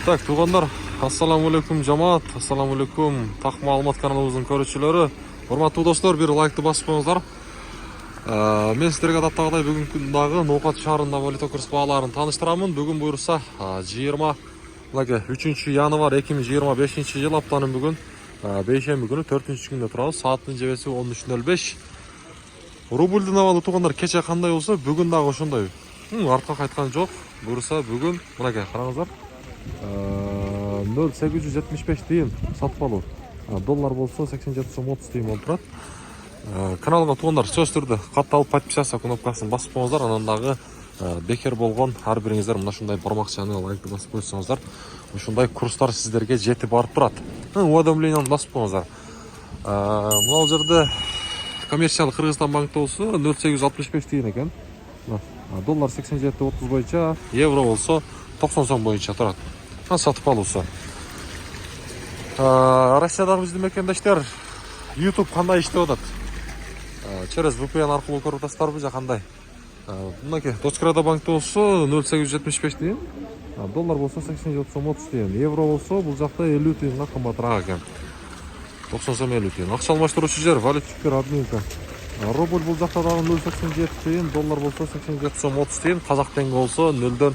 Так, туғандар, ассаламу алейкум жамаат, ассаламу алейкум тақ маалымат каналыбыздын көрүүчүлөрү. Урматтуу достор, бир лайкты басып коюңуздар. Мен сиздерге адаттагыдай бүгүнкү күндагы Ноокат шаарында валюта курс бааларын тааныштырамын. Бүгүн буюрса 3 январь 2025 жыл, аптанын бүгүн бейшемби күнү 4-күндө турабыз. Сааттын жебеси 13:05. Рубльдин абалы туғандар кече кандай болсо, бүгүн дагы ошондой. Артка кайткан жок. Буюрса бүгүн мынакей караңыздар. 0,875 тыйын сатпалуу. Доллар болсо 87 сом 30 тыйын болуп турат. Каналга туғандар сөз түрдө катталып подписаться кнопкасын басып коюңуздар. Анан дагы бекер болгон ар бириңиздер мына ушундай бармакчаны лайкты басып койсоңуздар, ушундай курстар сиздерге жетип барып турат. Уведомленияны басып коюңуздар. Мына жерде коммерциялык Кыргызстан банкта болсо 0,865 тыйын экен. Доллар 87,30 боюнча, евро болсо 90 сом боюнча турат. Сатып алуусу. Россиядагы биздин мекендештер YouTube кандай иштеп атат? Через VPN аркылуу көрүп атасыздарбы же кандай? Мынакей Дочкрада банкта болсо 0,875 тыйын, доллар болсо 87 сом 30 тыйын, евро болсо бул жакта 50 тыйынга кымбатыраак экен. 90 сом 50 тыйын. Акча алмаштыруучу жер валютчиктер админка. Рубль бул жакта дагы 0,87 тыйын, доллар болсо 87 сом 30 тыйын, казак теңге болсо 0дөн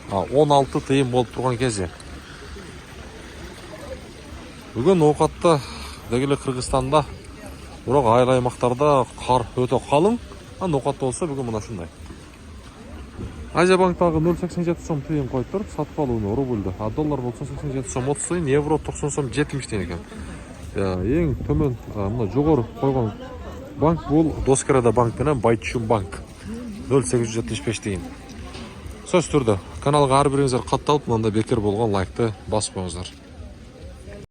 16 тыйын болуп турган кези. Бүгүн Ноокатта деги эле Кыргызстанда бирок айыл аймактарда кар өтө калың. Ноокатта болсо бүгүн мына ушундай. Азия банктагы 0,87 сом тыйын койтур, сатып алууну рубльдө. Доллар болсо 87 сом 30 тыйын, евро 90 сом 70 тыйын экен. Эң төмөн мына жогору койгон банк бул Дочкрада банк менен Байчун банк 0,875 тыйын. Сөз түрдө каналга ар бириңиздер катталып, мындай бекер болгон лайкты басып коюңуздар.